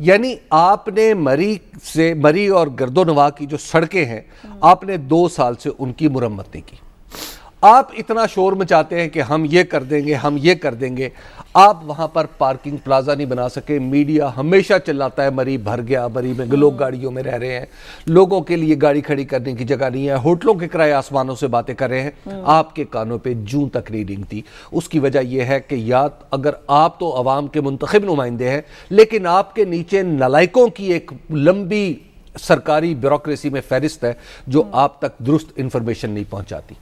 یعنی آپ نے مری اور گردونواں کی جو سڑکیں ہیں آپ نے 2 سال سے ان کی مرمت نہیں کی. آپ اتنا شور مچاتے ہیں کہ ہم یہ کر دیں گے, ہم یہ کر دیں گے. آپ وہاں پر پارکنگ پلازا نہیں بنا سکے. میڈیا ہمیشہ چلاتا ہے مری بھر گیا, مری میں لوگ گاڑیوں میں رہ رہے ہیں, لوگوں کے لیے گاڑی کھڑی کرنے کی جگہ نہیں ہے, ہوٹلوں کے کرائے آسمانوں سے باتیں کر رہے ہیں. آپ کے کانوں پہ جوں تک نہیں رنگتی. اس کی وجہ یہ ہے کہ یا اگر آپ تو عوام کے منتخب نمائندے ہیں, لیکن آپ کے نیچے نالائکوں کی ایک لمبی سرکاری بیوروکریسی میں فہرست ہے جو آپ تک درست انفارمیشن نہیں پہنچاتی.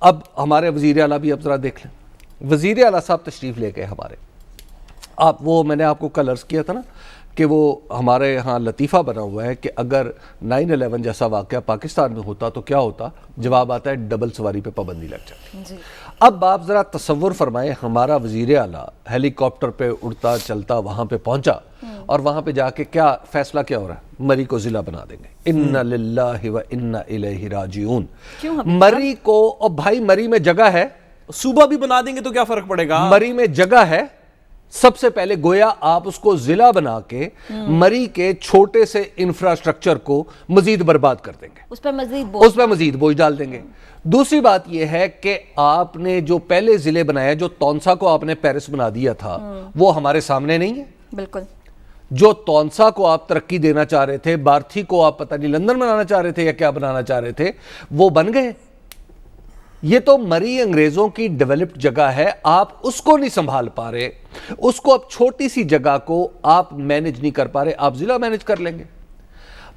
اب ہمارے وزیر اعلیٰ بھی اب ذرا دیکھ لیں. وزیر اعلیٰ صاحب تشریف لے گئے ہمارے. میں نے آپ کو کل عرض کیا تھا نا کہ وہ ہمارے ہاں لطیفہ بنا ہوا ہے کہ اگر 9/11 جیسا واقعہ پاکستان میں ہوتا تو کیا ہوتا؟ جواب آتا ہے ڈبل سواری پہ پابندی لگ جاتی. اب آپ ذرا تصور فرمائیں, ہمارا وزیر اعلیٰ ہیلی کاپٹر پہ اڑتا چلتا وہاں پہ پہنچا اور وہاں پہ جا کے کیا فیصلہ کیا ہو رہا ہے؟ مری کو ضلع بنا دیں گے. انا للہ و انا الیہ راجعون. مری کو, اور بھائی مری میں جگہ ہے, صوبہ بھی بنا دیں گے تو کیا فرق پڑے گا؟ مری میں جگہ ہے. سب سے پہلے گویا آپ اس کو ضلع بنا کے مری کے چھوٹے سے انفراسٹرکچر کو مزید برباد کر دیں گے, اس پہ مزید بوجھ ڈال دیں گے. دوسری بات یہ ہے کہ آپ نے جو پہلے ضلع بنایا, جو تونسا کو آپ نے پیرس بنا دیا تھا, وہ ہمارے سامنے نہیں ہے. بالکل. جو تونسا کو آپ ترقی دینا چاہ رہے تھے, بارتھی کو آپ پتہ نہیں لندن بنانا چاہ رہے تھے یا کیا بنانا چاہ رہے تھے, وہ بن گئے. یہ تو مری انگریزوں کی ڈیولپڈ جگہ ہے, آپ اس کو نہیں سنبھال پا رہے, اس کو اب چھوٹی سی جگہ کو آپ مینج نہیں کر پا رہے, آپ ضلع مینج کر لیں گے.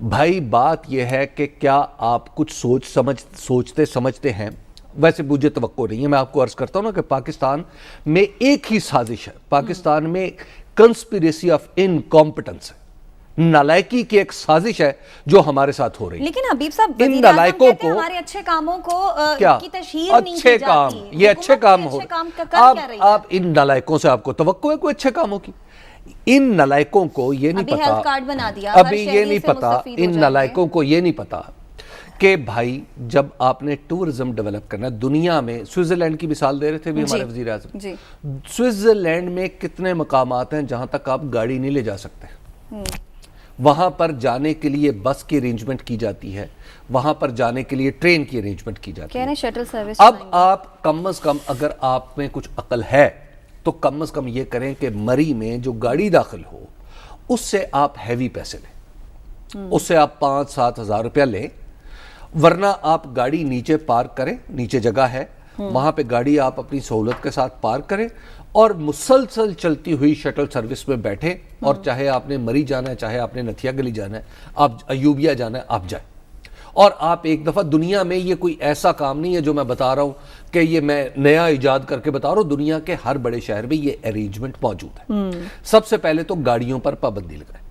بھائی بات یہ ہے کہ کیا آپ کچھ سوچتے سمجھتے ہیں؟ ویسے مجھے توقع نہیں ہے, میں آپ کو عرض کرتا ہوں نا کہ پاکستان میں ایک ہی سازش ہے, پاکستان میں کنسپیریسی آف انکمپٹنس ہے, نالائکی کی ایک سازش ہے جو ہمارے ساتھ ہو رہی ہے. لیکن حبیب صاحب ان نالائکوں کو ہمارے اچھے کاموں کو کیا کی تشہیر نہیں کی جاتی, یہ اچھے کام ہو, آپ ان نالائکوں سے آپ کو توقع ہے کوئی اچھے کاموں کی؟ ان نالائکوں کو یہ نہیں پتا, ابھی یہ نہیں پتا, ان نالائکوں کو یہ نہیں پتا کہ بھائی جب آپ نے ٹورزم ڈیولپ کرنا دنیا میں, سوئٹزرلینڈ کی مثال دے رہے تھے بھی ہمارے وزیر اعظم, سوئٹزرلینڈ میں کتنے مقامات ہیں جہاں تک آپ گاڑی نہیں لے جا سکتے. وہاں پر جانے کے لیے بس کی ارینجمنٹ کی جاتی ہے, وہاں پر جانے کے لیے ٹرین کی ارینجمنٹ کی جاتی ہے. Shuttle service. اب آپ کم از کم اگر آپ میں کچھ عقل ہے تو کم از کم یہ کریں کہ مری میں جو گاڑی داخل ہو اس سے آپ ہیوی پیسے لیں, اس سے آپ 5-7 ہزار روپیہ لیں, ورنہ آپ گاڑی نیچے پارک کریں, نیچے جگہ ہے وہاں پہ گاڑی آپ اپنی سہولت کے ساتھ پارک کریں اور مسلسل چلتی ہوئی شٹل سروس میں بیٹھیں, اور چاہے آپ نے مری جانا ہے, چاہے آپ نے نتھیا گلی جانا ہے, آپ ایوبیا جانا ہے, آپ جائیں. اور آپ ایک دفعہ, دنیا میں یہ کوئی ایسا کام نہیں ہے جو میں بتا رہا ہوں کہ یہ میں نیا ایجاد کر کے بتا رہا ہوں, دنیا کے ہر بڑے شہر میں یہ ارینجمنٹ موجود ہے. سب سے پہلے تو گاڑیوں پر پابندی لگائیں.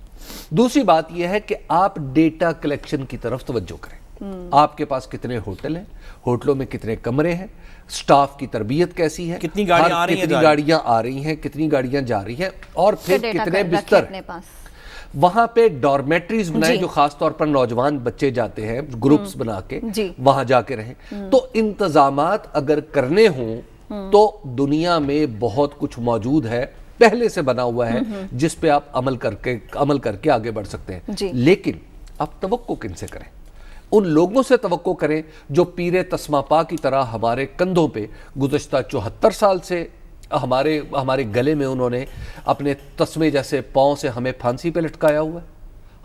دوسری بات یہ ہے کہ آپ ڈیٹا کلیکشن کی طرف توجہ کریں. آپ کے پاس کتنے ہوٹل ہیں, ہوٹلوں میں کتنے کمرے ہیں, سٹاف کی تربیت کیسی ہے, کتنی گاڑیاں آ رہی ہیں, کتنی گاڑیاں جا رہی ہیں, اور پھر کتنے بستر. وہاں پہ ڈارمیٹریز بنائیں جو خاص طور پر نوجوان بچے جاتے ہیں, گروپس بنا کے وہاں جا کے رہیں. تو انتظامات اگر کرنے ہوں تو دنیا میں بہت کچھ موجود ہے, پہلے سے بنا ہوا ہے, جس پہ آپ عمل کر کے آگے بڑھ سکتے ہیں. لیکن آپ توقع کن سے کریں؟ ان لوگوں سے توقع کریں جو پیر تسمہ پا کی طرح ہمارے کندھوں پہ گزشتہ 74 سال سے ہمارے گلے میں انہوں نے اپنے تسمے جیسے پاؤں سے ہمیں پھانسی پہ لٹکایا ہوا ہے,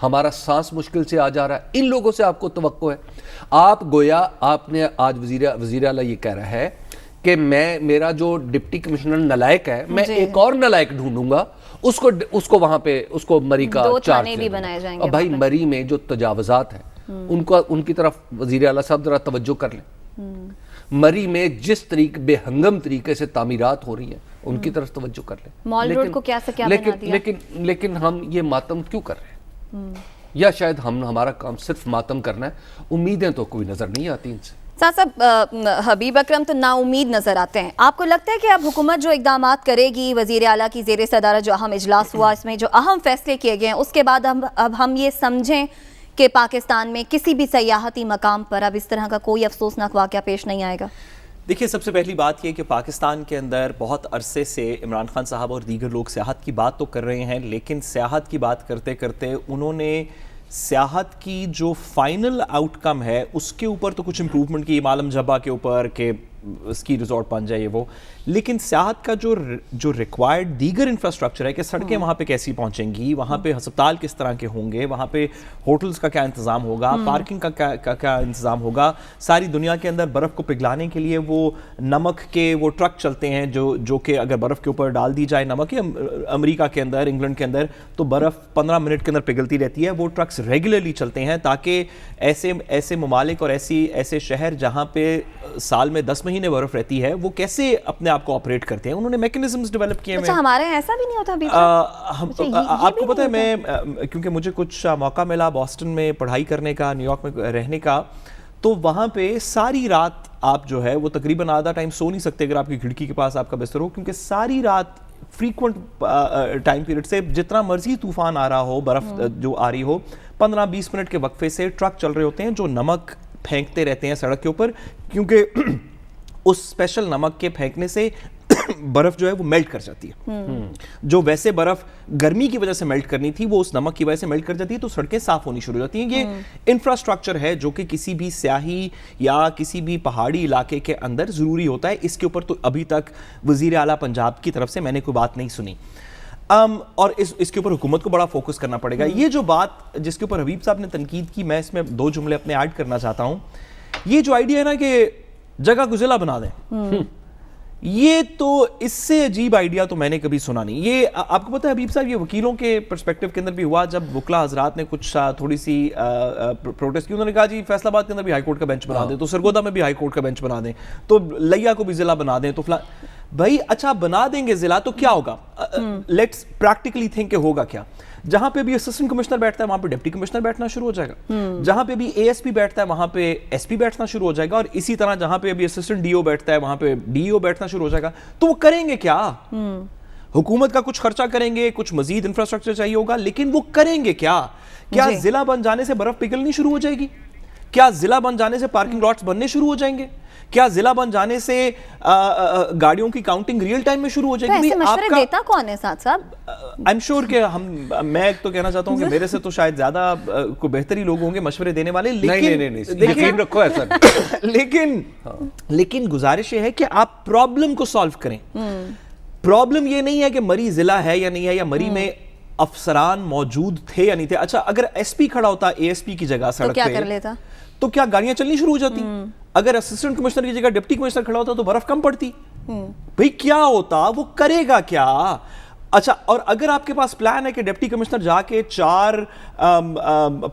ہمارا سانس مشکل سے آ جا رہا ہے. ان لوگوں سے آپ کو توقع ہے. آپ گویا آپ نے آج وزیر اعلیٰ یہ کہہ رہا ہے کہ میرا جو ڈپٹی کمشنر نلائک ہے, میں ایک اور نلائک ڈھونڈوں گا, اس کو وہاں پہ اس کو مری کا چارج بھی بنائے جائیں گے. بھائی مری میں جو تجاوزات ہیں ان کی طرف وزیر اعلیٰ صاحب ذرا توجہ کر لیں. مری میں جس بے ہنگم طریقے سے تعمیرات ہو رہی ہیں ان کی طرف توجہ کر لیں. مال روڈ کو کیا سے کیا بنا دیا. لیکن ہم یہ ماتم کیوں کر رہے ہیں؟ یا شاید ہمارا کام صرف ماتم کرنا ہے, امیدیں تو کوئی نظر نہیں آتی ان سے. صاحب حبیب اکرم تو نا امید نظر آتے ہیں. آپ کو لگتا ہے کہ اب حکومت جو اقدامات کرے گی, وزیر اعلیٰ کی زیر صدارت جو اہم اجلاس ہوا, اس میں جو اہم فیصلے کیے گئے ہیں, اس کے بعد اب ہم یہ سمجھیں کہ پاکستان میں کسی بھی سیاحتی مقام پر اب اس طرح کا کوئی افسوسناک واقعہ پیش نہیں آئے گا؟ دیکھیے سب سے پہلی بات یہ کہ پاکستان کے اندر بہت عرصے سے عمران خان صاحب اور دیگر لوگ سیاحت کی بات تو کر رہے ہیں، لیکن سیاحت کی بات کرتے کرتے انہوں نے سیاحت کی جو فائنل آؤٹ کم ہے اس کے اوپر تو کچھ امپروومنٹ کی، معلم جبہ کے اوپر کہ اسکی ریزورٹ بن جائے وہ، لیکن سیاحت کا جو ریکوائرڈ دیگر انفراسٹرکچر ہے کہ سڑکیں وہاں پہ کیسی پہنچیں گی، وہاں پہ ہسپتال کس طرح کے ہوں گے، وہاں پہ ہوٹلز کا کیا انتظام ہوگا، پارکنگ کا کیا انتظام ہوگا، ساری دنیا کے اندر برف کو پگھلانے کے لیے وہ نمک کے وہ ٹرک چلتے ہیں جو کہ اگر برف کے اوپر ڈال دی جائے نمک، امریکہ کے اندر انگلینڈ کے اندر تو برف 15 منٹ کے اندر پگھلتی رہتی ہے، وہ ٹرکس ریگولرلی چلتے ہیں تاکہ ایسے ممالک اور ایسے شہر جہاں پہ سال میں 10 مہینے برف رہتی ہے وہ کیسے اپنے آپ کو آپریٹ کرتے ہیں، انہوں نے میکنزمز ڈیولپ کیے ہیں۔ اچھا ہمارے ایسا بھی نہیں ہوتا ابھی؟ آپ کو پتہ ہے میں کیونکہ مجھے کچھ موقع ملا بوسٹن میں پڑھائی کرنے کا، نیو یارک میں رہنے کا، تو وہاں پہ ساری رات آپ جو ہے وہ تقریباً آدھا ٹائم سو نہیں سکتے اگر آپ کی کھڑکی کے پاس آپ کا بستر ہو، کیونکہ ساری رات فریکوینٹ ٹائم پیریڈ سے جتنا مرضی طوفان آ رہا ہو، برف جو آ رہی ہو، 15-20 منٹ کے وقفے سے ٹرک چل رہے ہوتے ہیں جو نمک پھینکتے رہتے ہیں سڑک کے اوپر، کیونکہ اس اسپیشل نمک کے پھینکنے سے برف جو ہے وہ میلٹ کر جاتی ہے، جو ویسے برف گرمی کی وجہ سے میلٹ کرنی تھی وہ اس نمک کی وجہ سے میلٹ کر جاتی ہے، تو سڑکیں صاف ہونی شروع ہو جاتی ہیں۔ یہ انفراسٹرکچر ہے جو کہ کسی بھی سیاحی یا کسی بھی پہاڑی علاقے کے اندر ضروری ہوتا ہے، اس کے اوپر تو ابھی تک وزیر اعلیٰ پنجاب کی طرف سے میں نے کوئی بات نہیں سنی، اور اس کے اوپر حکومت کو بڑا فوکس کرنا پڑے گا۔ یہ جو بات جس کے اوپر حبیب صاحب نے تنقید کی، میں اس میں 2 جملے اپنے ایڈ کرنا چاہتا ہوں۔ یہ جو آئیڈیا ہے نا کہ جگہ کو ضلع بنا دیں، یہ تو اس سے عجیب آئیڈیا تو میں نے کبھی سنا نہیں۔ یہ آپ کو پتہ ہے حبیب صاحب، یہ وکیلوں کے پرسپیکٹو کے اندر بھی ہوا، جب وکلا حضرات نے کچھ تھوڑی سی پروٹیسٹ کی، انہوں نے کہا جی فیصل آباد کے اندر بھی ہائی کورٹ کا بینچ بنا دیں، تو سرگودا میں بھی ہائی کورٹ کا بینچ بنا دیں، تو لیا کو بھی ضلع بنا دیں، تو بھائی اچھا بنا دیں گے ضلع تو کیا ہوگا؟ لیٹس پریکٹیکلی تھنک کہ ہوگا کیا؟ جہاں پہ بھی اسسٹنٹ کمشنر بیٹھتا ہے وہاں پہ ڈپٹی کمشنر بیٹھنا شروع ہو جائے گا، جہاں پہ بھی اے ایس پی بیٹھتا ہے وہاں پہ ایس پی بیٹھنا شروع ہو جائے گا، اور اسی طرح جہاں پہ ابھی اسسٹنٹ ڈی او بیٹھتا ہے وہاں پہ ڈی او بیٹھنا شروع ہو جائے گا۔ تو وہ کریں گے کیا؟ حکومت کا کچھ خرچہ کریں گے، کچھ مزید انفراسٹرکچر چاہیے ہوگا، لیکن وہ کریں گے کیا؟ کیا ضلع بن جانے سے برف پگھلنی شروع ہو جائے گی؟ کیا ضلع بن جانے سے پارکنگ لاٹس بننے شروع ہو جائیں گے؟ کیا ضلع بن جانے سے گاڑیوں کی کاؤنٹنگ ریئل ٹائم میں شروع ہو جائے گی؟ ایسے مشورے دیتا کون ہے ساتھ صاحب؟ آئی ایم شیور کہ میں تو کہنا چاہتا ہوں کہ میرے سے تو شاید زیادہ کوئی بہتری لوگ ہوں گے مشورے دینے والے، لیکن گزارش یہ ہے کہ آپ پرابلم کو سالو کریں۔ پرابلم یہ نہیں ہے کہ مری ضلع ہے یا نہیں ہے، یا مری میں افسران موجود تھے یا نہیں تھے۔ اچھا اگر ایس پی کھڑا ہوتا اے ایس پی کی جگہ سڑک کیا کر لیتا؟ تو کیا گاڑیاں چلنی شروع ہو جاتی؟ اگر اسسٹنٹ کمشنر کی جگہ ڈپٹی کمشنر کھڑا ہوتا تو برف کم پڑتی؟ بھئی کیا ہوتا؟ وہ کرے گا کیا؟ اچھا، اور اگر آپ کے پاس پلان ہے کہ ڈپٹی کمشنر جا کے 4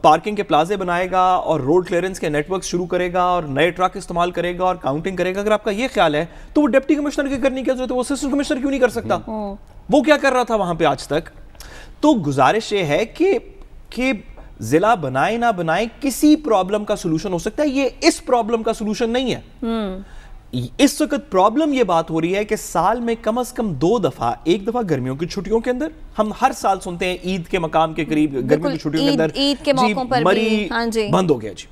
پارکنگ کے پلازے بنائے گا اور روڈ کلیئرنس کے نیٹ ورک شروع کرے گا اور نئے ٹرک استعمال کرے گا اور کاؤنٹنگ کرے گا، اگر آپ کا یہ خیال ہے تو وہ ڈپٹی کمشنر کی کرنے کی ضرورت ہے، وہ اسسٹنٹ کمشنر کیوں نہیں کر سکتا؟ وہ کیا کر رہا تھا وہاں پہ آج تک؟ تو گزارش یہ ہے کہ ضلع بنائے نہ بنائے کسی پرابلم کا سلوشن ہو سکتا ہے، یہ اس پرابلم کا سلوشن نہیں ہے۔ اس وقت پرابلم یہ بات ہو رہی ہے کہ سال میں کم از کم 2 دفعہ، ایک دفعہ گرمیوں کی چھٹیوں کے اندر، ہم ہر سال سنتے ہیں عید کے مقام کے قریب گرمیوں کی چھٹیوں کے اندر عید کے موقعوں پر مری بند ہو گیا جی،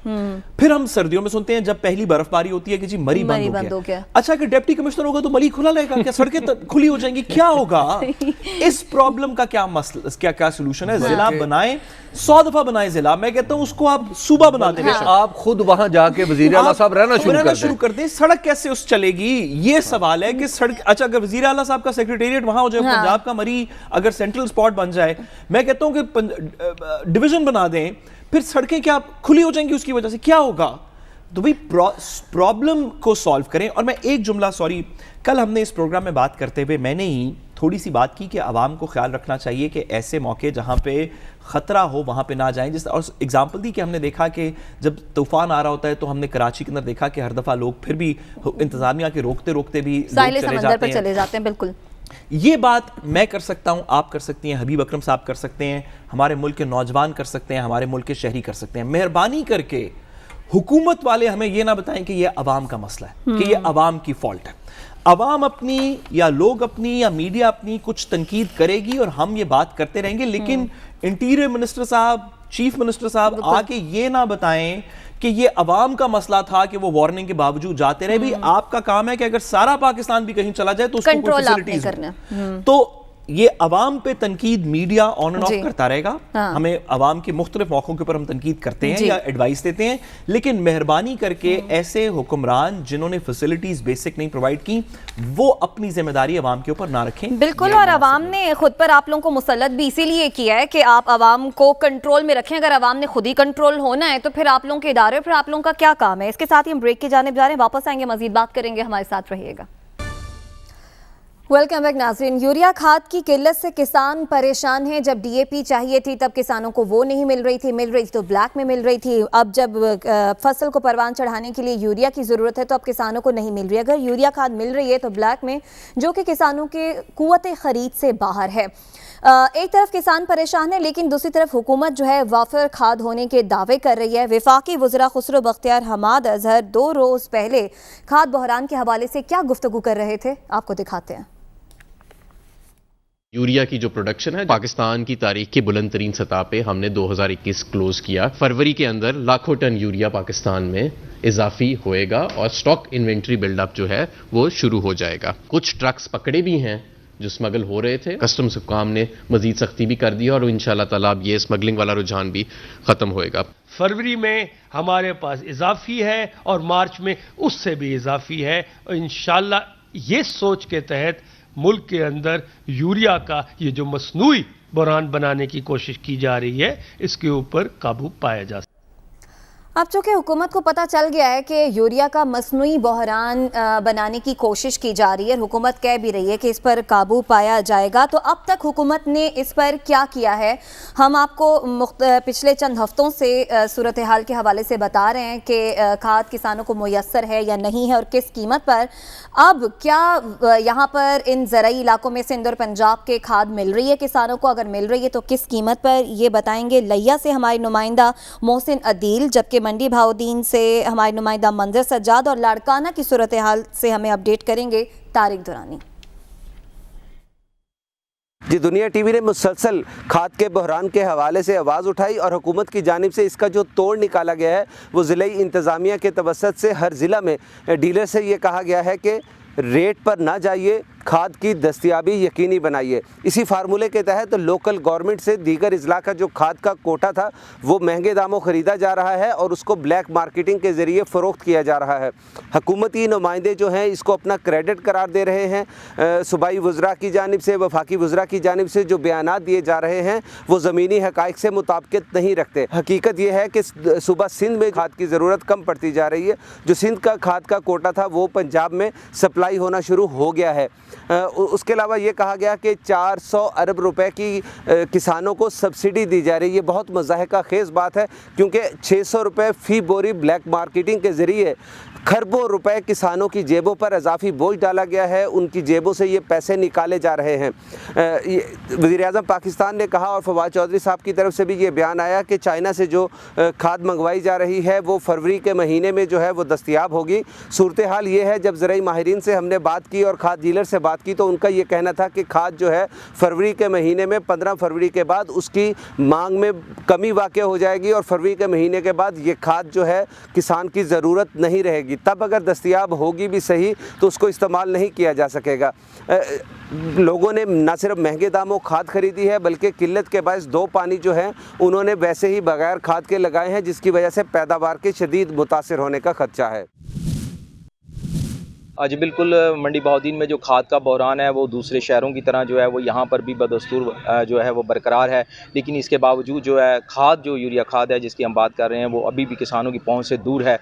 پھر ہم سردیوں میں سنتے ہیں جب پہلی برف باری ہوتی ہے کہ جی مری بند ہو گیا۔ اچھا کہ ڈپٹی کمشنر ہوگا تو مری کھلا رہے گا کیا؟ سڑکیں کھلی ہو جائیں گی؟ کیا ہوگا؟ اس پرابلم کا کیا مسئلہ، کیا سلوشن ہے؟ ضلع بنائیں، 100 دفعہ بنائیں ضلع، میں کہتا ہوں اس کو آپ صوبہ بنا دیں، آپ خود وہاں جا کے وزیر اعلیٰ صاحب رہنا شروع کر دیں۔ سڑک کیسے اس چلے گی؟ یہ سوال ہے کہ سڑک، اچھا اگر وزیر اعلیٰ صاحب کا سیکریٹریٹ وہاں ہو جائے، پنجاب کا مری اگر سینٹرل سپاٹ بن جائے، میں کہتا ہوں کہ ڈویژن بنا دیں، پھر سڑکیں کیا کھلی ہو جائیں گی اس کی وجہ سے؟ کیا ہوگا؟ تو بھئی پرابلم کو سالو کریں۔ اور میں ایک جملہ، سوری، کل ہم نے اس پروگرام میں بات کرتے ہوئے میں نے ہی تھوڑی سی بات کی کہ عوام کو خیال رکھنا چاہیے کہ ایسے موقع جہاں پہ خطرہ ہو وہاں پہ نہ جائیں، جس اور اگزامپل دی کہ ہم نے دیکھا کہ جب طوفان آ رہا ہوتا ہے تو ہم نے کراچی کے اندر دیکھا کہ ہر دفعہ لوگ پھر بھی انتظامیہ کے روکتے بھی ساحل سمندر پر چلے جاتے ہیں۔ بالکل یہ بات میں کر سکتا ہوں، آپ کر سکتی ہیں، حبیب اکرم صاحب کر سکتے ہیں، ہمارے ملک کے نوجوان کر سکتے ہیں، ہمارے ملک کے شہری کر سکتے ہیں۔ مہربانی کر کے حکومت والے ہمیں یہ نہ بتائیں کہ یہ عوام کا مسئلہ ہے، کہ یہ عوام کی فالٹ ہے۔ عوام اپنی یا لوگ اپنی یا میڈیا اپنی کچھ تنقید کرے گی اور ہم یہ بات کرتے رہیں گے، لیکن انٹیریئر منسٹر صاحب، چیف منسٹر صاحب آ کے یہ نہ بتائیں کہ یہ عوام کا مسئلہ تھا کہ وہ وارننگ کے باوجود جاتے رہے. بھی آپ کا کام ہے کہ اگر سارا پاکستان بھی کہیں چلا جائے تو اس کو کوئی فیسلٹیز تو یہ عوام پہ تنقید میڈیا آن اینڈ آف کرتا رہے گا. ہمیں عوام کے مختلف موقعوں کے اوپر ہم تنقید کرتے ہیں یا ایڈوائس دیتے ہیں, لیکن مہربانی کر کے ایسے حکمران جنہوں نے فیسلٹیز بیسک نہیں پرووائڈ کی وہ اپنی ذمہ داری عوام کے اوپر نہ رکھیں. بالکل, اور عوام نے خود پر آپ لوگوں کو مسلط بھی اسی لیے کیا ہے کہ آپ عوام کو کنٹرول میں رکھیں. اگر عوام نے خود ہی کنٹرول ہونا ہے تو پھر آپ لوگوں کے ادارے, پھر آپ لوگوں کا کیا کام ہے. اس کے ساتھ ہی ہم بریک کی جانب جا رہے ہیں, واپس آئیں گے مزید بات کریں گے, ہمارے ساتھ رہیے گا. ویلکم بیک ناظرین. یوریا کھاد کی قلت سے کسان پریشان ہیں. جب ڈی اے پی چاہیے تھی تب کسانوں کو وہ نہیں مل رہی تھی تو بلیک میں مل رہی تھی. اب جب فصل کو پروان چڑھانے کے لیے یوریا کی ضرورت ہے تو اب کسانوں کو نہیں مل رہی. اگر یوریا کھاد مل رہی ہے تو بلیک میں, جو کہ کسانوں کے قوت خرید سے باہر ہے. ایک طرف کسان پریشان ہے لیکن دوسری طرف حکومت جو ہے وافر کھاد ہونے کے دعوے کر رہی ہے. وفاقی وزراء خسرو بختیار حماد اظہر 2 روز پہلے کھاد بحران کے حوالے سے کیا گفتگو کر رہے تھے, آپ کو دکھاتے ہیں. یوریا کی جو پروڈکشن ہے پاکستان کی تاریخ کی بلند ترین سطح پہ ہم نے 2021 کلوز کیا. فروری کے اندر لاکھوں ٹن یوریا پاکستان میں اضافی ہوئے گا اور سٹاک انوینٹری بلڈ اپ جو ہے وہ شروع ہو جائے گا. کچھ ٹرکس پکڑے بھی ہیں جو سمگل ہو رہے تھے. کسٹمز حکام نے مزید سختی بھی کر دی اور انشاءاللہ تعالیٰ اب یہ سمگلنگ والا رجحان بھی ختم ہوئے گا. فروری میں ہمارے پاس اضافی ہے اور مارچ میں اس سے بھی اضافی ہے. اور انشاءاللہ یہ سوچ کے تحت ملک کے اندر یوریا کا یہ جو مصنوعی بحران بنانے کی کوشش کی جا رہی ہے اس کے اوپر قابو پایا جا سکتا ہے. اب چونکہ حکومت کو پتہ چل گیا ہے کہ یوریا کا مصنوعی بحران بنانے کی کوشش کی جا رہی ہے, حکومت کہہ بھی رہی ہے کہ اس پر قابو پایا جائے گا, تو اب تک حکومت نے اس پر کیا کیا ہے؟ ہم آپ کو پچھلے چند ہفتوں سے صورتحال کے حوالے سے بتا رہے ہیں کہ کھاد کسانوں کو میسر ہے یا نہیں ہے اور کس قیمت پر. اب کیا یہاں پر ان زرعی علاقوں میں سندھ اور پنجاب کے کھاد مل رہی ہے کسانوں کو؟ اگر مل رہی ہے تو کس قیمت پر, یہ بتائیں گے لیا سے ہمارے نمائندہ محسن عدیل, جبکہ منڈی بہاؤدین سے ہمارے نمائندہ منظر سجاد, اور لاڑکانہ کی صورتحال سے ہمیں اپڈیٹ کریں گے طارق درانی. جی, دنیا ٹی وی نے مسلسل کھاد کے بحران کے حوالے سے آواز اٹھائی اور حکومت کی جانب سے اس کا جو توڑ نکالا گیا ہے وہ ضلعی انتظامیہ کے توسط سے ہر ضلع میں ڈیلر سے یہ کہا گیا ہے کہ ریٹ پر نہ جائیے, کھاد کی دستیابی یقینی بنائیے. اسی فارمولے کے تحت لوکل گورنمنٹ سے دیگر اضلاع کا جو کھاد کا کوٹا تھا وہ مہنگے داموں خریدا جا رہا ہے اور اس کو بلیک مارکیٹنگ کے ذریعے فروخت کیا جا رہا ہے. حکومتی نمائندے جو ہیں اس کو اپنا کریڈٹ قرار دے رہے ہیں. صوبائی وزراء کی جانب سے, وفاقی وزراء کی جانب سے جو بیانات دیے جا رہے ہیں وہ زمینی حقائق سے مطابقت نہیں رکھتے. حقیقت یہ ہے کہ صوبہ سندھ میں کھاد کی ضرورت کم پڑتی جا رہی ہے. جو سندھ کا کھاد کا کوٹا تھا وہ پنجاب میں سپلائی ہونا شروع ہو گیا ہے. اس کے علاوہ یہ کہا گیا کہ 400 ارب روپے کی کسانوں کو سبسڈی دی جا رہی ہے. یہ بہت مضحکہ خیز بات ہے کیونکہ 600 روپے فی بوری بلیک مارکیٹنگ کے ذریعے کھربوں روپے کسانوں کی جیبوں پر اضافی بوجھ ڈالا گیا ہے. ان کی جیبوں سے یہ پیسے نکالے جا رہے ہیں. وزیر اعظم پاکستان نے کہا اور فواد چودھری صاحب کی طرف سے بھی یہ بیان آیا کہ چائنا سے جو کھاد منگوائی جا رہی ہے وہ فروری کے مہینے میں جو ہے وہ دستیاب ہوگی. صورتحال یہ ہے, جب زرعی ماہرین سے ہم نے بات کی اور کھاد ڈیلر سے بات کی تو ان کا یہ کہنا تھا کہ کھاد جو ہے فروری کے مہینے میں 15 فروری کے بعد اس کی مانگ میں کمی واقع ہو جائے گی اور فروری کے مہینے کے بعد یہ کھاد جو ہے کسان کی ضرورت نہیں رہے گی. تب اگر دستیاب ہوگی بھی صحیح تو اس کو استعمال نہیں کیا جا سکے گا. لوگوں نے نہ صرف مہنگے داموں کھاد خریدی ہے بلکہ قلت کے باعث 2 پانی جو ہیں انہوں نے ویسے ہی بغیر کھاد کے لگائے ہیں, جس کی وجہ سے پیداوار کے شدید متاثر ہونے کا خدشہ ہے. جی بالکل, منڈی بہاؤدین میں جو کھاد کا بحران ہے وہ دوسرے شہروں کی طرح جو ہے وہ یہاں پر بھی بدستور جو ہے وہ برقرار ہے, لیکن اس کے باوجود جو ہے کھاد, جو یوریا کھاد ہے جس کی ہم بات کر رہے ہیں, وہ ابھی بھی کسانوں کی پہنچ سے دور ہے.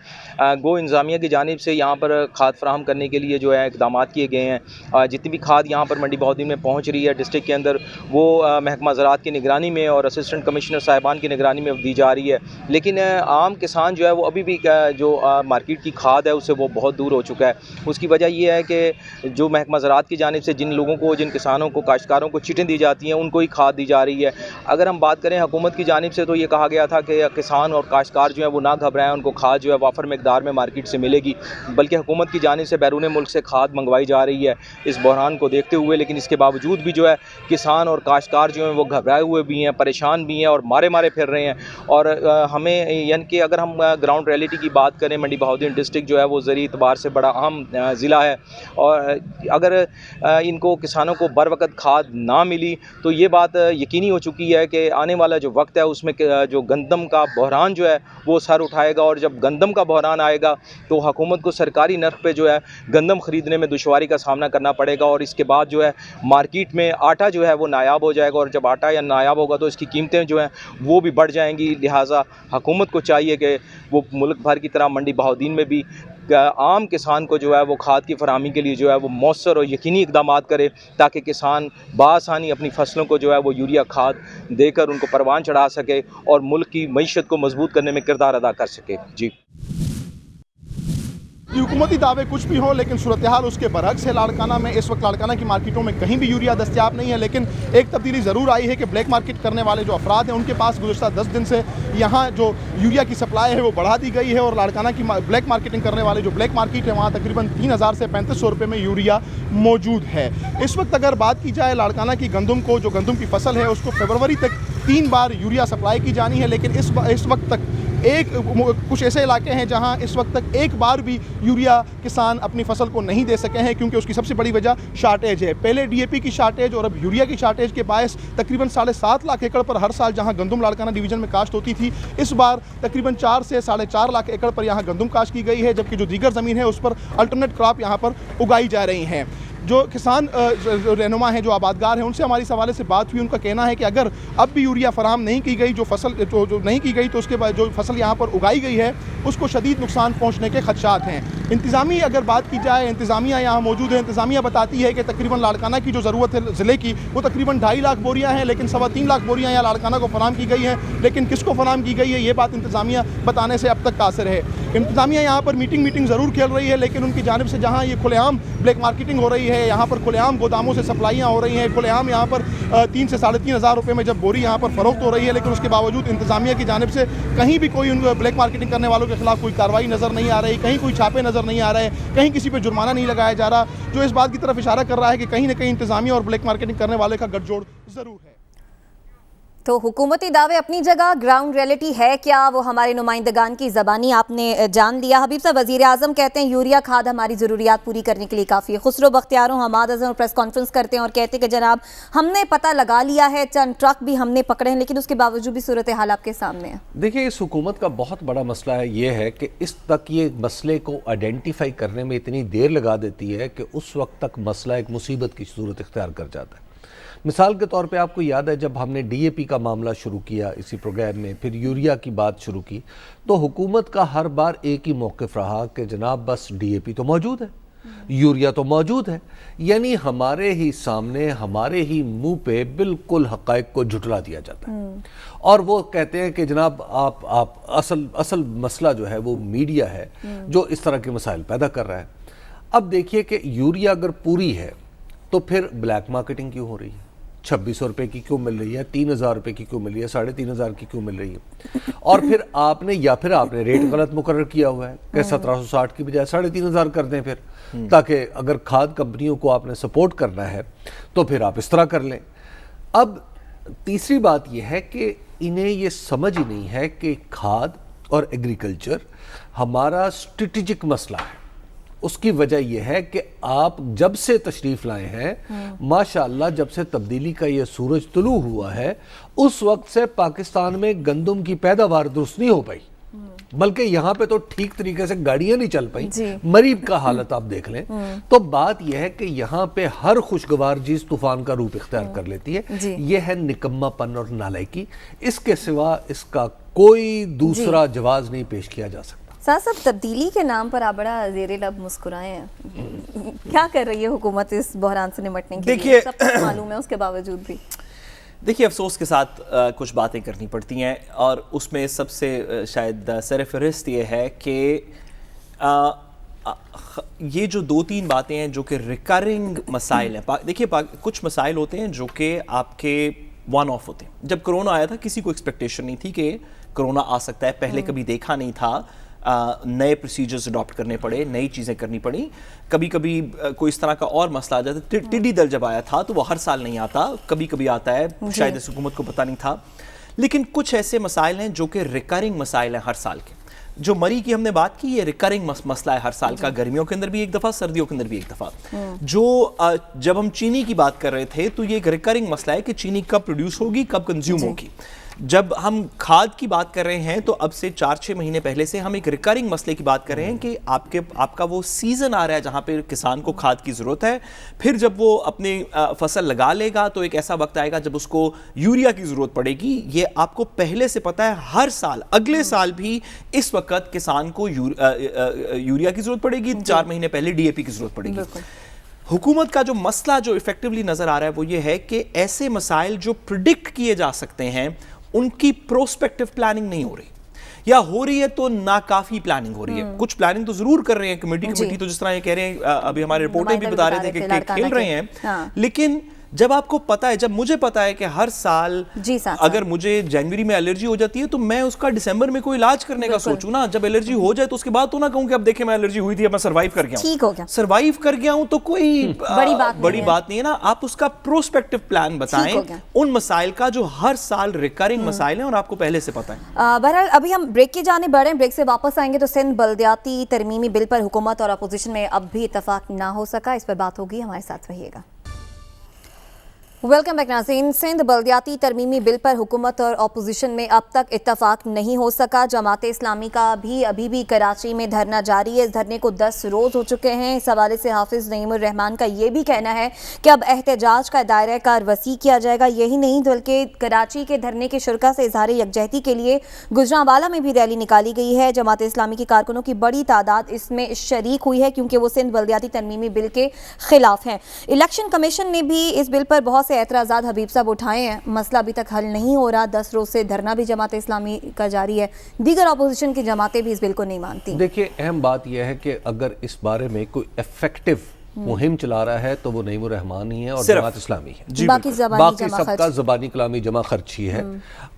گو انتظامیہ کی جانب سے یہاں پر کھاد فراہم کرنے کے لیے جو ہے اقدامات کیے گئے ہیں. جتنی بھی کھاد یہاں پر منڈی بہاؤدین میں پہنچ رہی ہے ڈسٹرکٹ کے اندر وہ محکمہ زراعت کی نگرانی میں اور اسسٹنٹ کمشنر صاحبان کی نگرانی میں دی جا رہی ہے. لیکن عام کسان جو ہے وہ ابھی بھی جو مارکیٹ کی کھاد ہے اس سے وہ بہت دور ہو چکا ہے. اس کی کی وجہ یہ ہے کہ جو محکمہ زراعت کی جانب سے جن لوگوں کو, جن کسانوں کو, کاشتکاروں کو چٹیں دی جاتی ہیں ان کو ہی کھاد دی جا رہی ہے. اگر ہم بات کریں حکومت کی جانب سے تو یہ کہا گیا تھا کہ کسان اور کاشتکار جو ہیں وہ نہ گھبرائیں, ان کو کھاد جو ہے وافر مقدار میں مارکیٹ سے ملے گی, بلکہ حکومت کی جانب سے بیرون ملک سے کھاد منگوائی جا رہی ہے اس بحران کو دیکھتے ہوئے. لیکن اس کے باوجود بھی جو ہے کسان اور کاشتکار جو ہیں وہ گھبرائے ہوئے بھی ہیں, پریشان بھی ہیں اور مارے پھر رہے ہیں. اور ہمیں یعنی کہ اگر ہم گراؤنڈ ریئلٹی کی بات کریں, منڈی بہاؤدین ڈسٹرکٹ جو ہے وہ زرعی اعتبار سے بڑا اہم ضلع ہے, اور اگر ان کو کسانوں کو بر وقت کھاد نہ ملی تو یہ بات یقینی ہو چکی ہے کہ آنے والا جو وقت ہے اس میں جو گندم کا بحران جو ہے وہ سر اٹھائے گا, اور جب گندم کا بحران آئے گا تو حکومت کو سرکاری نرخ پہ جو ہے گندم خریدنے میں دشواری کا سامنا کرنا پڑے گا, اور اس کے بعد جو ہے مارکیٹ میں آٹا جو ہے وہ نایاب ہو جائے گا, اور جب آٹا یا نایاب ہوگا تو اس کی قیمتیں جو ہیں وہ بھی بڑھ جائیں گی. لہٰذا حکومت کو چاہیے کہ وہ ملک بھر کی طرح منڈی بہاؤدین میں بھی عام کسان کو جو ہے وہ کھاد کی فراہمی کے لیے جو ہے وہ مؤثر اور یقینی اقدامات کرے, تاکہ کسان بآسانی اپنی فصلوں کو جو ہے وہ یوریا کھاد دے کر ان کو پروان چڑھا سکے اور ملک کی معیشت کو مضبوط کرنے میں کردار ادا کر سکے. جی حکومتی دعوے کچھ بھی ہوں لیکن صورتحال اس کے برعکس ہے. لاڑکانہ میں اس وقت لاڑکانہ کی مارکیٹوں میں کہیں بھی یوریا دستیاب نہیں ہے, لیکن ایک تبدیلی ضرور آئی ہے کہ بلیک مارکیٹ کرنے والے جو افراد ہیں ان کے پاس گزشتہ 10 دن سے یہاں جو یوریا کی سپلائی ہے وہ بڑھا دی گئی ہے, اور لاڑکانہ کی بلیک مارکیٹنگ کرنے والے جو بلیک مارکیٹ ہے وہاں تقریباً 3000 سے 3500 روپے میں یوریا موجود ہے. اس وقت اگر بات کی جائے لاڑکانہ کی گندم کو, جو گندم کی فصل ہے اس کو فروری تک 3 بار یوریا سپلائی کی جانی ہے, لیکن اس وقت تک کچھ ایسے علاقے ہیں جہاں اس وقت تک ایک بار بھی یوریا کسان اپنی فصل کو نہیں دے سکے ہیں, کیونکہ اس کی سب سے بڑی وجہ شارٹیج ہے. پہلے ڈی اے پی کی شارٹیج اور اب یوریا کی شارٹیج کے باعث تقریباً 7.5 لاکھ ایکڑ پر ہر سال جہاں گندم لاڑکانہ ڈویژن میں کاشت ہوتی تھی, اس بار تقریباً 4 سے 4.5 لاکھ ایکڑ پر یہاں گندم کاشت کی گئی ہے, جبکہ جو دیگر زمین ہے اس پر الٹرنیٹ کراپ یہاں پر اگائی جا رہی ہیں. جو کسان رہنما ہیں, جو آبادگار ہیں, ان سے ہماری اس حوالے سے بات ہوئی. ان کا کہنا ہے کہ اگر اب بھی یوریا فراہم نہیں کی گئی, جو فصل جو نہیں کی گئی, تو اس کے بعد جو فصل یہاں پر اگائی گئی ہے اس کو شدید نقصان پہنچنے کے خدشات ہیں. انتظامیہ اگر بات کی جائے, انتظامیہ یہاں موجود ہے. انتظامیہ بتاتی ہے کہ تقریباً لاڑکانہ کی جو ضرورت ہے ضلع کی وہ تقریباً 2.5 لاکھ بوریاں ہیں, لیکن 3.25 لاکھ بوریاں یہاں لاڑکانہ کو فراہم کی گئی ہیں, لیکن کس کو فراہم کی گئی ہے یہ بات انتظامیہ بتانے سے اب تک قاصر ہے. انتظامیہ یہاں پر میٹنگ ضرور کھیل رہی ہے, لیکن ان کی جانب سے جہاں یہ کھلے عام بلیک مارکیٹنگ ہو رہی ہے, یہاں پر کھلے عام گوداموں سے سپلائیاں ہو رہی ہیں, کھلے عام یہاں پر 3 سے 3,500 روپے میں جب بوری یہاں پر فروخت ہو رہی ہے, لیکن اس کے باوجود انتظامیہ کی جانب سے کہیں بھی کوئی ان بلیک مارکیٹنگ کرنے والوں کے خلاف کوئی کارروائی نظر نہیں آ رہی, کہیں کوئی چھاپے نظر نہیں آ رہے, کہیں کسی پہ جرمانہ نہیں لگایا جا رہا, جو اس بات کی طرف اشارہ کر رہا ہے کہ کہیں نہ کہیں انتظامیہ اور بلیک مارکیٹنگ کرنے والے کا گٹھ جوڑ ضرور ہے. تو حکومتی دعوے اپنی جگہ, گراؤنڈ ریئلٹی ہے کیا, وہ ہمارے نمائندگان کی زبانی آپ نے جان لیا. حبیب صاحب, وزیر اعظم کہتے ہیں یوریا کھاد ہماری ضروریات پوری کرنے کے لیے کافی ہے. خسرو بختیار حماد اظہر پریس کانفرنس کرتے ہیں اور کہتے ہیں کہ جناب ہم نے پتہ لگا لیا ہے, چند ٹرک بھی ہم نے پکڑے ہیں, لیکن اس کے باوجود بھی صورتحال آپ کے سامنے ہے. دیکھیں, اس حکومت کا بہت بڑا مسئلہ ہے یہ ہے کہ اس تک یہ مسئلے کو آئیڈینٹیفائی کرنے میں اتنی دیر لگا دیتی ہے کہ اس وقت تک مسئلہ ایک مصیبت کی صورت اختیار کر جاتا ہے. مثال کے طور پہ آپ کو یاد ہے جب ہم نے ڈی اے پی کا معاملہ شروع کیا اسی پروگرام میں, پھر یوریا کی بات شروع کی, تو حکومت کا ہر بار ایک ہی موقف رہا کہ جناب بس ڈی اے پی تو موجود ہے, یوریا تو موجود ہے, یعنی ہمارے ہی سامنے ہمارے ہی منہ پہ بالکل حقائق کو جھٹلا دیا جاتا ہے. اور وہ کہتے ہیں کہ جناب آپ اصل مسئلہ جو ہے وہ میڈیا ہے جو اس طرح کے مسائل پیدا کر رہا ہے. اب دیکھیے کہ یوریا اگر پوری ہے تو پھر بلیک مارکیٹنگ کیوں ہو رہی ہے, 2600 روپے کی کیوں مل رہی ہے, 3000 روپے کی کیوں مل رہی ہے, 3500 کی کیوں مل رہی ہے, اور پھر آپ نے ریٹ غلط مقرر کیا ہوا ہے کہ 1760 کی بجائے 3500 کر دیں پھر, تاکہ اگر کھاد کمپنیوں کو آپ نے سپورٹ کرنا ہے تو پھر آپ اس طرح کر لیں. اب تیسری بات یہ ہے کہ انہیں یہ سمجھ ہی نہیں ہے کہ کھاد اور ایگریکلچر ہمارا اسٹریٹجک مسئلہ ہے. اس کی وجہ یہ ہے کہ آپ جب سے تشریف لائے ہیں ماشاءاللہ, جب سے تبدیلی کا یہ سورج طلوع ہوا ہے, اس وقت سے پاکستان میں گندم کی پیداوار درست نہیں ہو پائی, بلکہ یہاں پہ تو ٹھیک طریقے سے گاڑیاں نہیں چل پائیں. مریب کا حالت آپ دیکھ لیں. تو بات یہ ہے کہ یہاں پہ ہر خوشگوار چیز طوفان کا روپ اختیار کر لیتی ہے. یہ ہے نکما پن اور نالائکی, اس کے سوا اس کا کوئی دوسرا جواز نہیں پیش کیا جا سکتا. صاحب, تبدیلی کے نام پر آپ بڑا زیر لب مسکرائے ہیں, کیا کر رہی ہے حکومت اس بحران سے نمٹنے کے لیے؟ سب کچھ معلوم ہے, اس کے باوجود بھی دیکھیے افسوس کے ساتھ کچھ باتیں کرنی پڑتی ہیں, اور اس میں سب سے شاید سر فہرست یہ ہے کہ یہ جو 2-3 باتیں ہیں جو کہ ریکرنگ مسائل ہیں، دیکھیے کچھ مسائل ہوتے ہیں جو کہ آپ کے ون آف ہوتے ہیں. جب کرونا آیا تھا کسی کو ایکسپیکٹیشن نہیں تھی کہ کرونا آ سکتا ہے، پہلے کبھی دیکھا نہیں تھا، نئے پروسیجرز اڈاپٹ کرنے پڑے، نئی چیزیں کرنی پڑیں. کبھی کبھی کوئی اس طرح کا اور مسئلہ آ جاتا ہے. ٹڈی دل جب آیا تھا تو وہ ہر سال نہیں آتا، کبھی کبھی آتا ہے، شاید اس حکومت کو پتہ نہیں تھا. لیکن کچھ ایسے مسائل ہیں جو کہ ریکرنگ مسائل ہیں ہر سال کے. جو مری کی ہم نے بات کی، یہ ریکرنگ مسئلہ ہے ہر سال کا، گرمیوں کے اندر بھی ایک دفعہ، سردیوں کے اندر بھی ایک دفعہ. جب ہم چینی کی بات کر رہے تھے تو یہ ایک ریکرنگ مسئلہ ہے کہ چینی کب پروڈیوس ہوگی، کب کنزیوم ہوگی. جب ہم کھاد کی بات کر رہے ہیں تو اب سے 4-6 مہینے پہلے سے ہم ایک ریکرنگ مسئلے کی بات کر رہے ہیں کہ آپ کا وہ سیزن آ رہا ہے جہاں پہ کسان کو کھاد کی ضرورت ہے. پھر جب وہ اپنی فصل لگا لے گا تو ایک ایسا وقت آئے گا جب اس کو یوریا کی ضرورت پڑے گی. یہ آپ کو پہلے سے پتہ ہے، ہر سال، اگلے سال بھی اس وقت کسان کو یوریا کی ضرورت پڑے گی، 4 مہینے پہلے ڈی اے پی کی ضرورت پڑے گی. حکومت کا جو مسئلہ جو ایفیکٹولی نظر آ رہا ہے وہ یہ ہے کہ ایسے مسائل جو پریڈکٹ کیے جا سکتے ہیں ان کی پروسپیکٹیو پلاننگ نہیں ہو رہی، یا ہو رہی ہے تو ناکافی پلاننگ ہو رہی ہے. کچھ پلاننگ تو ضرور کر رہے ہیں کمیٹی تو جس طرح یہ کہہ رہے ہیں، ابھی ہمارے رپورٹیں بھی بتا رہے تھے کہ کھیل رہے ہیں. لیکن جب آپ کو پتا ہے، جب مجھے پتا ہے کہ ہر سال اگر مجھے جنوری میں الرجی ہو جاتی ہے تو میں اس کا دسمبر میں کوئی علاج کرنے کا سوچوں نا. جب الرجی ہو جائے تو اس کے بعد تو نہ کہوں کہ اب دیکھیں میں الرجی ہوئی تھی، اب میں سروائیو کر گیا ہوں تو کوئی بڑی بات نہیں ہے نا. آپ اس کا پروسپیکٹیو پلان بتائیں ان مسائل کا جو ہر سال ریکرنگ مسائل ہیں اور آپ کو پہلے سے پتہ ہے. بہرحال ابھی ہم بریک کی جانب بڑھ رہے ہیں، بریک سے واپس آئیں گے تو سندھ بلدیاتی ترمیمی بل پر حکومت اور اپوزیشن میں اب بھی اتفاق نہ ہو سکا، اس پر بات ہوگی، ہمارے ساتھ رہیے گا. ویلکم بیک ناظرین. سندھ بلدیاتی ترمیمی بل پر حکومت اور اپوزیشن میں اب تک اتفاق نہیں ہو سکا. جماعت اسلامی کا ابھی بھی کراچی میں دھرنا جاری ہے. اس دھرنے کو 10 روز ہو چکے ہیں. اس حوالے سے حافظ نعیم الرحمان کا یہ بھی کہنا ہے کہ اب احتجاج کا دائرہ کار وسیع کیا جائے گا. یہی نہیں بلکہ کراچی کے دھرنے کے شرکا سے اظہار یکجہتی کے لیے گجرانوالہ میں بھی ریلی نکالی گئی ہے. جماعت اسلامی کی کارکنوں کی بڑی تعداد اس میں شریک ہوئی ہے کیونکہ وہ سندھ بلدیاتی ترمیمی بل کے خلاف ہیں. الیکشن کمیشن نے بھی اس بل پر بہت سے اعتراضات حبیب صاحب اٹھائے ہیں. مسئلہ ابھی تک حل نہیں ہو رہا. 10 روز سے دھرنا بھی جماعت اسلامی کا جاری ہے. دیگر اپوزیشن کی جماعتیں بھی اس بل کو نہیں مانتی. دیکھیے اہم بات یہ ہے کہ اگر اس بارے میں کوئی ایفیکٹو مہم چلا رہا ہے تو وہ نعیم الرحمان ہی ہے اور جماعت اسلامی ہے. باقی سب کا زبانی کلامی جمع خرچ ہی ہے.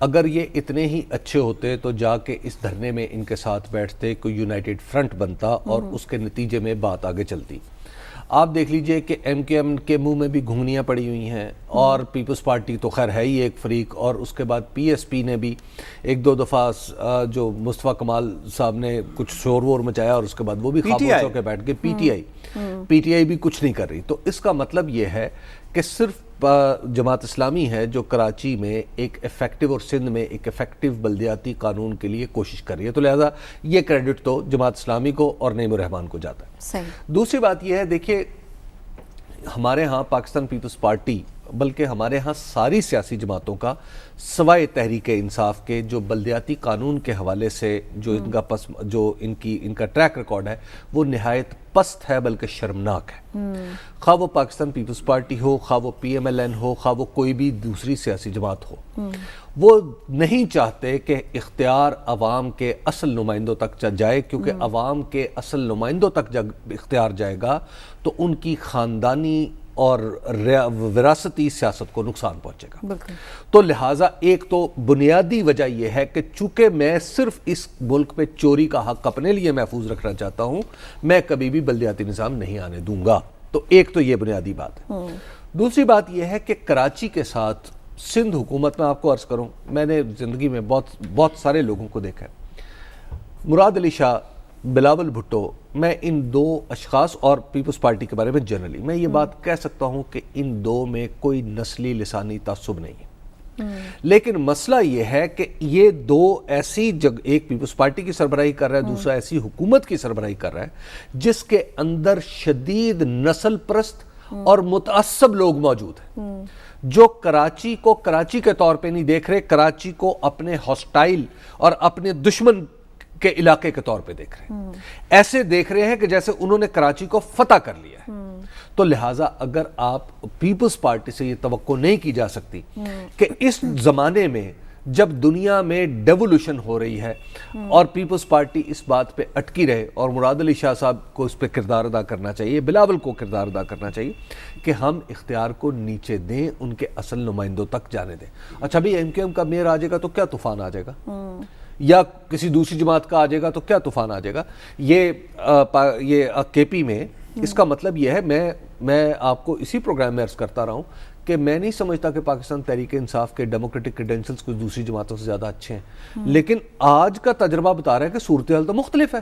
اگر یہ اتنے ہی اچھے ہوتے تو جا کے اس دھرنے میں ان کے ساتھ بیٹھتے، کوئی یونائٹڈ فرنٹ بنتا اور اس کے نتیجے میں بات آگے چلتی. آپ دیکھ لیجئے کہ ایم کے ایم کے منہ میں بھی گھنگنیاں پڑی ہوئی ہیں اور پیپلز پارٹی تو خیر ہے ہی ایک فریق، اور اس کے بعد پی ایس پی نے بھی 1-2 دفعہ جو مصطفیٰ کمال صاحب نے کچھ شور وور مچایا اور اس کے بعد وہ بھی خاموش ہو کے بیٹھ گئے. پی ٹی آئی بھی کچھ نہیں کر رہی. تو اس کا مطلب یہ ہے کہ صرف جماعت اسلامی ہے جو کراچی میں ایک ایفیکٹو اور سندھ میں ایک ایفیکٹو بلدیاتی قانون کے لیے کوشش کر رہی ہے. تو لہذا یہ کریڈٹ تو جماعت اسلامی کو اور نعیم الرحمان کو جاتا ہے. دوسری بات یہ ہے، دیکھیے ہمارے ہاں پاکستان پیپلز پارٹی بلکہ ہمارے ہاں ساری سیاسی جماعتوں کا سوائے تحریک انصاف کے جو بلدیاتی قانون کے حوالے سے جو ان کا ٹریک ریکارڈ ہے وہ نہایت پست ہے بلکہ شرمناک ہے. خواہ وہ پاکستان پیپلز پارٹی ہو، خواہ وہ پی ایم ایل این ہو، خواہ وہ کوئی بھی دوسری سیاسی جماعت ہو، وہ نہیں چاہتے کہ اختیار عوام کے اصل نمائندوں تک جائے، کیونکہ عوام کے اصل نمائندوں تک جب اختیار جائے گا تو ان کی خاندانی اور وراثتی سیاست کو نقصان پہنچے گا. تو لہٰذا ایک تو بنیادی وجہ یہ ہے کہ چونکہ میں صرف اس ملک پہ چوری کا حق اپنے لیے محفوظ رکھنا چاہتا ہوں، میں کبھی بھی بلدیاتی نظام نہیں آنے دوں گا. تو ایک تو یہ بنیادی بات ہے. دوسری بات یہ ہے کہ کراچی کے ساتھ سندھ حکومت، میں آپ کو عرض کروں، میں نے زندگی میں بہت سارے لوگوں کو دیکھا ہے. مراد علی شاہ، بلاول بھٹو، میں ان 2 اشخاص اور پیپلز پارٹی کے بارے میں جنرلی میں یہ بات کہہ سکتا ہوں کہ ان 2 میں کوئی نسلی لسانی تعصب نہیں ہے. لیکن مسئلہ یہ ہے کہ یہ 2 ایسی ایک پیپلز پارٹی کی سربراہی کر رہا ہے، دوسرا ایسی حکومت کی سربراہی کر رہا ہے جس کے اندر شدید نسل پرست اور متعصب لوگ موجود ہیں، جو کراچی کو کراچی کے طور پہ نہیں دیکھ رہے، کراچی کو اپنے ہاسٹائل اور اپنے دشمن کے علاقے کے طور پہ دیکھ رہے ہیں. ایسے دیکھ رہے ہیں کہ جیسے انہوں نے کراچی کو فتح کر لیا ہے. تو لہٰذا اگر آپ پیپلز پارٹی سے یہ توقع نہیں کی جا سکتی کہ اس زمانے میں جب دنیا میں ڈیولوشن ہو رہی ہے اور پیپلز پارٹی اس بات پہ اٹکی رہے, اور مراد علی شاہ صاحب کو اس پہ کردار ادا کرنا چاہیے, بلاول کو کردار ادا کرنا چاہیے کہ ہم اختیار کو نیچے دیں, ان کے اصل نمائندوں تک جانے دیں. اچھا بھی ایم کیو ایم کا میئر آ جائے گا تو کیا طوفان آ جائے گا, یا کسی دوسری جماعت کا آ جائے گا تو کیا طوفان آ جائے گا. یہ کے پی میں اس کا مطلب یہ ہے, میں آپ کو اسی پروگرام میں عرض کرتا رہا ہوں کہ میں نہیں سمجھتا کہ پاکستان تحریک انصاف کے ڈیموکریٹک کریڈینشلز کچھ دوسری جماعتوں سے زیادہ اچھے ہیں, لیکن آج کا تجربہ بتا رہا ہے کہ صورتحال تو مختلف ہے.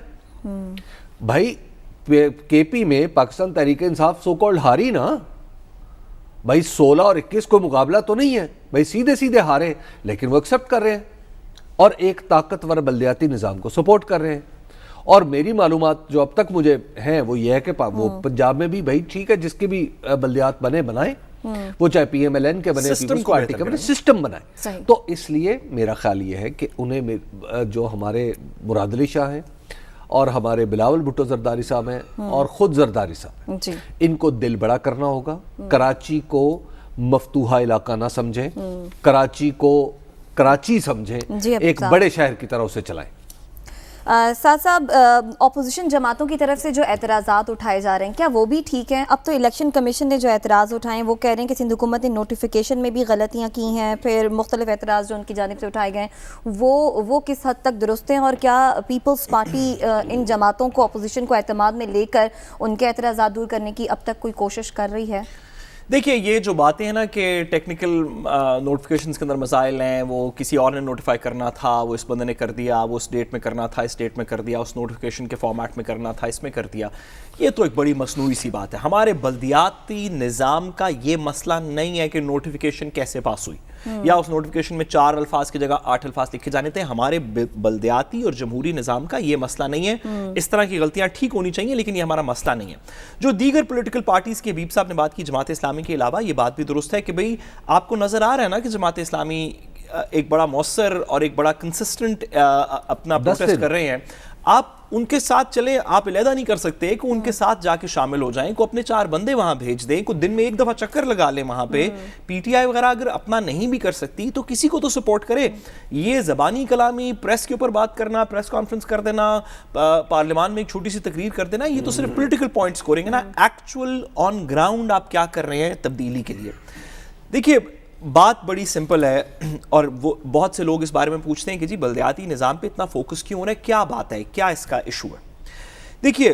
بھائی کے پی میں پاکستان تحریک انصاف سو کالڈ ہاری نا بھائی, 16 اور 21 کو مقابلہ تو نہیں ہے بھائی, سیدھے سیدھے ہارے, لیکن وہ ایکسیپٹ کر رہے ہیں اور ایک طاقتور بلدیاتی نظام کو سپورٹ کر رہے ہیں. اور میری معلومات جو اب تک مجھے ہیں وہ یہ ہے کہ وہ پنجاب میں بھی بھائی ٹھیک ہے, جس کی بھی بلدیات بنائیں, وہ چاہے پی ایم ایل این کے بنے, پیپلز پارٹی کے بنے, سسٹم بنائیں. تو اس لیے میرا خیال یہ ہے کہ انہیں جو ہمارے مراد علی شاہ ہیں اور ہمارے بلاول بھٹو زرداری صاحب ہیں اور خود زرداری صاحب ہیں, ان کو دل بڑا کرنا ہوگا. کراچی کو مفتوحہ علاقہ نہ سمجھیں, کراچی کو کراچی سمجھیں, ایک بڑے شہر کی طرح اسے چلائیں. سعد صاحب, اپوزیشن جماعتوں کی طرف سے جو اعتراضات اٹھائے جا رہے ہیں کیا وہ بھی ٹھیک ہیں؟ اب تو الیکشن کمیشن نے جو اعتراض اٹھائے ہیں وہ کہہ رہے ہیں کہ سندھ حکومت نے نوٹیفیکیشن میں بھی غلطیاں کی ہیں, پھر مختلف اعتراض جو ان کی جانب سے اٹھائے گئے ہیں وہ کس حد تک درست ہیں, اور کیا پیپلز پارٹی ان جماعتوں کو, اپوزیشن کو اعتماد میں لے کر ان کے اعتراضات دور کرنے کی اب تک کوئی کوشش کر رہی ہے؟ دیکھیے یہ جو باتیں ہیں نا کہ ٹیکنیکل نوٹیفیکیشنز کے اندر مسائل ہیں, وہ کسی اور نے نوٹیفائی کرنا تھا, وہ اس بندے نے کر دیا, وہ اس ڈیٹ میں کرنا تھا, اس ڈیٹ میں کر دیا, اس نوٹیفیکیشن کے فارمیٹ میں کرنا تھا, اس میں کر دیا, یہ تو ایک بڑی مصنوعی سی بات ہے. ہمارے بلدیاتی نظام کا یہ مسئلہ نہیں ہے کہ نوٹیفیکیشن کیسے پاس ہوئی یا اس نوٹیفیکیشن میں 4 الفاظ کی جگہ 8 الفاظ لکھے جانے تھے. ہمارے بلدیاتی اور جمہوری نظام کا یہ مسئلہ نہیں ہے. اس طرح کی غلطیاں ٹھیک ہونی چاہیے لیکن یہ ہمارا مسئلہ نہیں ہے. جو دیگر پولیٹیکل پارٹیز کے حبیب صاحب نے بات کی جماعت اسلامی کے علاوہ, یہ بات بھی درست ہے کہ بھئی آپ کو نظر آ رہا ہے نا کہ جماعت اسلامی ایک بڑا مؤثر اور ایک بڑا کنسسٹنٹ اپنا پروسیس کر رہے ہیں. آپ ان کے ساتھ چلیں, آپ علیحدہ نہیں کر سکتے کہ ان کے ساتھ جا کے شامل ہو جائیں, کو اپنے 4 بندے وہاں بھیج دیں, کو دن میں ایک دفعہ چکر لگا لیں وہاں پہ. پی ٹی آئی وغیرہ اگر اپنا نہیں بھی کر سکتی تو کسی کو تو سپورٹ کرے. یہ زبانی کلامی, پریس کے اوپر بات کرنا, پریس کانفرنس کر دینا, پارلیمان میں ایک چھوٹی سی تقریر کر دینا, یہ تو صرف پولیٹیکل پوائنٹ سکورنگ ہے نا. ایکچوئل آن گراؤنڈ آپ کیا کر رہے ہیں تبدیلی کے لیے؟ دیکھیے بات بڑی سمپل ہے, اور وہ بہت سے لوگ اس بارے میں پوچھتے ہیں کہ جی بلدیاتی نظام پہ اتنا فوکس کیوں ہو رہا ہے, کیا بات ہے, کیا اس کا ایشو ہے؟ دیکھیے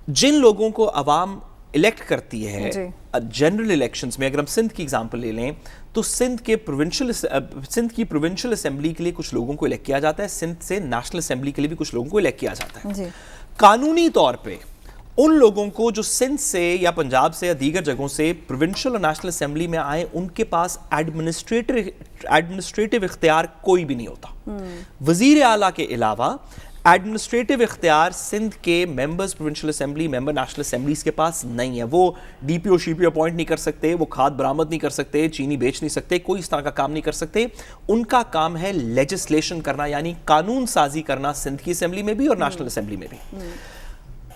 جن لوگوں کو عوام الیکٹ کرتی ہے جنرل الیکشنز میں, اگر ہم سندھ کی اگزامپل لے لیں تو سندھ کی پروونشل اسمبلی کے لیے کچھ لوگوں کو الیکٹ کیا جاتا ہے, سندھ سے نیشنل اسمبلی کے لیے بھی کچھ لوگوں کو الیکٹ کیا جاتا ہے. قانونی طور پہ ان لوگوں کو جو سندھ سے یا پنجاب سے یا دیگر جگہوں سے پروونشل اور نیشنل اسمبلی میں آئے, ان کے پاس ایڈمنسٹریٹو اختیار کوئی بھی نہیں ہوتا. وزیر اعلیٰ کے علاوہ ایڈمنسٹریٹو اختیار سندھ کے ممبرز پروونشل اسمبلی, ممبر نیشنل اسمبلیز کے پاس نہیں ہے. وہ ڈی پی او شی پی او اپوائنٹ نہیں کر سکتے, وہ کھاد برآمد نہیں کر سکتے, چینی بیچ نہیں سکتے, کوئی اس طرح کا کام نہیں کر سکتے. ان کا کام ہے لیجسلیشن کرنا, یعنی قانون سازی کرنا سندھ کی اسمبلی میں بھی اور نیشنل اسمبلی میں بھی.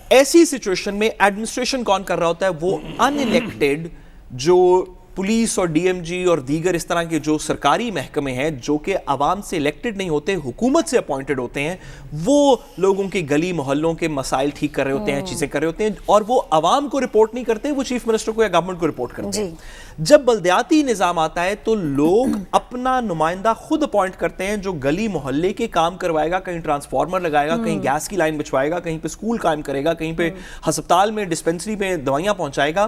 ایسی سچویشن میں ایڈمنسٹریشن کون کر رہا ہوتا ہے؟ وہ ان الیکٹڈ جو پولیس اور ڈی ایم جی اور دیگر اس طرح کے جو سرکاری محکمے ہیں جو کہ عوام سے الیکٹڈ نہیں ہوتے, حکومت سے اپوائنٹڈ ہوتے ہیں, وہ لوگوں کے گلی محلوں کے مسائل ٹھیک کر رہے ہوتے ہیں, چیزیں کر رہے ہوتے ہیں, اور وہ عوام کو رپورٹ نہیں کرتے, وہ چیف منسٹر کو یا گورنمنٹ کو رپورٹ کرتے ہیں. جب بلدیاتی نظام آتا ہے تو لوگ اپنا نمائندہ خود اپوائنٹ کرتے ہیں جو گلی محلے کے کام کروائے گا, کہیں ٹرانسفارمر لگائے گا, کہیں گیس کی لائن بچھوائے گا, کہیں پہ اسکول قائم کرے گا, کہیں پہ ہسپتال میں ڈسپینسری میں دوائیاں پہنچائے گا.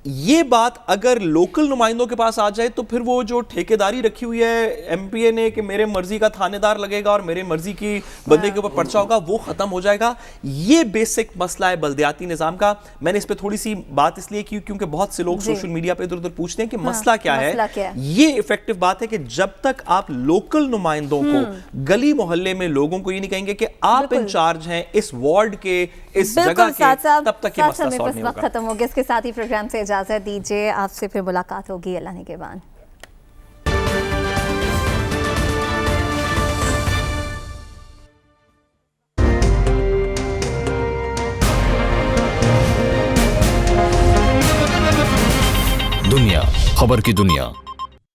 یہ بات اگر لوکل نمائندوں کے پاس آ جائے تو پھر وہ جو ٹھیکیداری رکھی ہوئی ہے ایم پی اے نے کہ میرے مرضی کا تھانے دار لگے گا اور میرے مرضی کی بندے کے اوپر پرچہ ہوگا, وہ ختم ہو جائے گا. یہ بیسک مسئلہ ہے بلدیاتی نظام کا. میں نے اس پہ تھوڑی سی بات اس لیے کی کیونکہ بہت سے لوگ سوشل میڈیا پہ ادھر ادھر پوچھتے ہیں کہ مسئلہ کیا ہے. یہ افیکٹو بات ہے کہ جب تک آپ لوکل نمائندوں کو گلی محلے میں لوگوں کو یہ نہیں کہیں گے کہ آپ انچارج ہیں اس وارڈ کے, اس جگہ کے, تب تک یہ مسئلہ سالو نہیں ہوگا. ختم ہو گیا. اس کے ساتھ ہی پروگرام سے اجازت دیجیے, آپ سے پھر ملاقات ہوگی اللہ نے کے بعد. دنیا خبر کی دنیا